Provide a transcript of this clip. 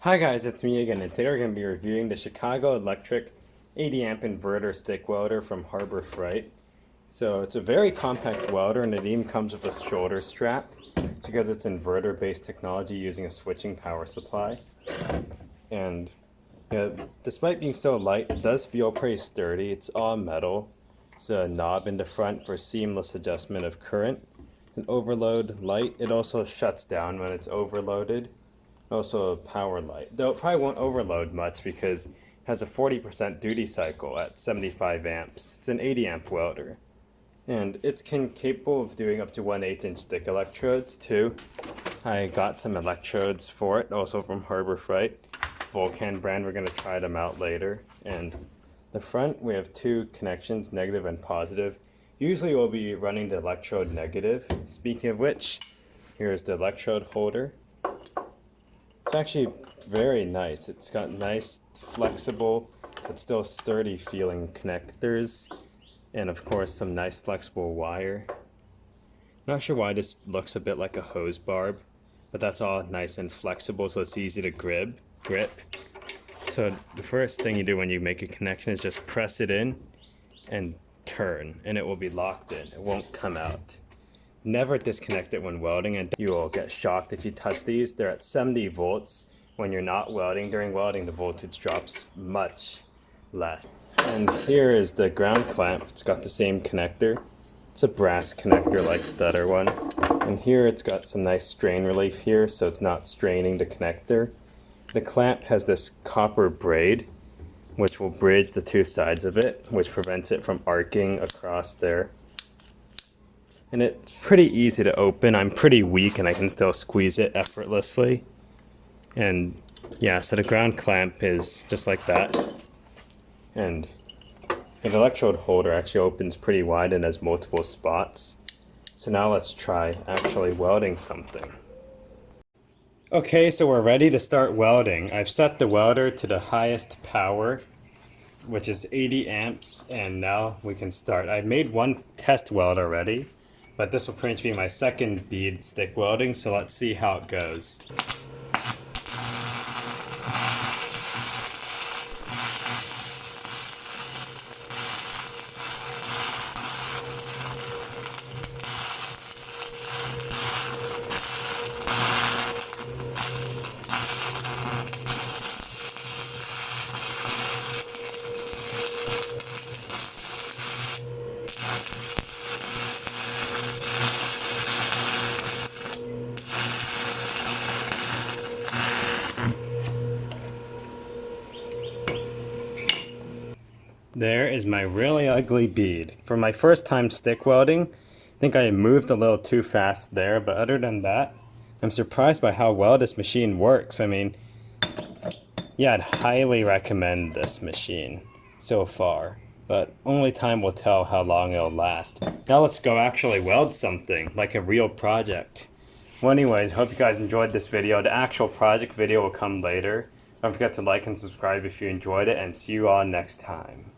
Hi guys, it's me again, and today we're going to be reviewing the Chicago Electric 80 amp inverter stick welder from Harbor Freight. So it's a very compact welder, and it even comes with a shoulder strap because it's inverter based technology using a switching power supply. And despite being so light, it does feel pretty sturdy. It's all metal. There's a knob in the front for seamless adjustment of current. It's an overload light. It also shuts down when it's overloaded. Also a power light, though it probably won't overload much because it has a 40% duty cycle at 75 amps. It's an 80 amp welder, and it's capable of doing up to 1/8 inch thick electrodes too. I got some electrodes for it, also from Harbor Freight, Vulcan brand. We're going to try them out later. And the front, we have two connections, negative and positive. Usually we'll be running the electrode negative. Speaking of which, here's the electrode holder. It's actually very nice. It's got nice, flexible, but still sturdy feeling connectors. And of course, some nice flexible wire. Not sure why this looks a bit like a hose barb, but that's all nice and flexible, so it's easy to grip. So the first thing you do when you make a connection is just press it in and turn, and it will be locked in. It won't come out. Never disconnect it when welding, and you will get shocked if you touch these. They're at 70 volts. When you're not welding, during welding the voltage drops much less. And here is the ground clamp. It's got the same connector. It's a brass connector like the other one. And here it's got some nice strain relief here, so it's not straining the connector. The clamp has this copper braid, which will bridge the two sides of it, which prevents it from arcing across there. And it's pretty easy to open. I'm pretty weak and I can still squeeze it effortlessly. And yeah, so the ground clamp is just like that. And the electrode holder actually opens pretty wide and has multiple spots. So now let's try actually welding something. Okay, so we're ready to start welding. I've set the welder to the highest power, which is 80 amps, and now we can start. I made one test weld already, but this will pretty much be my second bead stick welding, so let's see how it goes. There is my really ugly bead. For my first time stick welding, I think I moved a little too fast there, but other than that, I'm surprised by how well this machine works. I mean, yeah, I'd highly recommend this machine so far, but only time will tell how long it'll last. Now let's go actually weld something, like a real project. Well, anyways, hope you guys enjoyed this video. The actual project video will come later. Don't forget to like and subscribe if you enjoyed it, and see you all next time.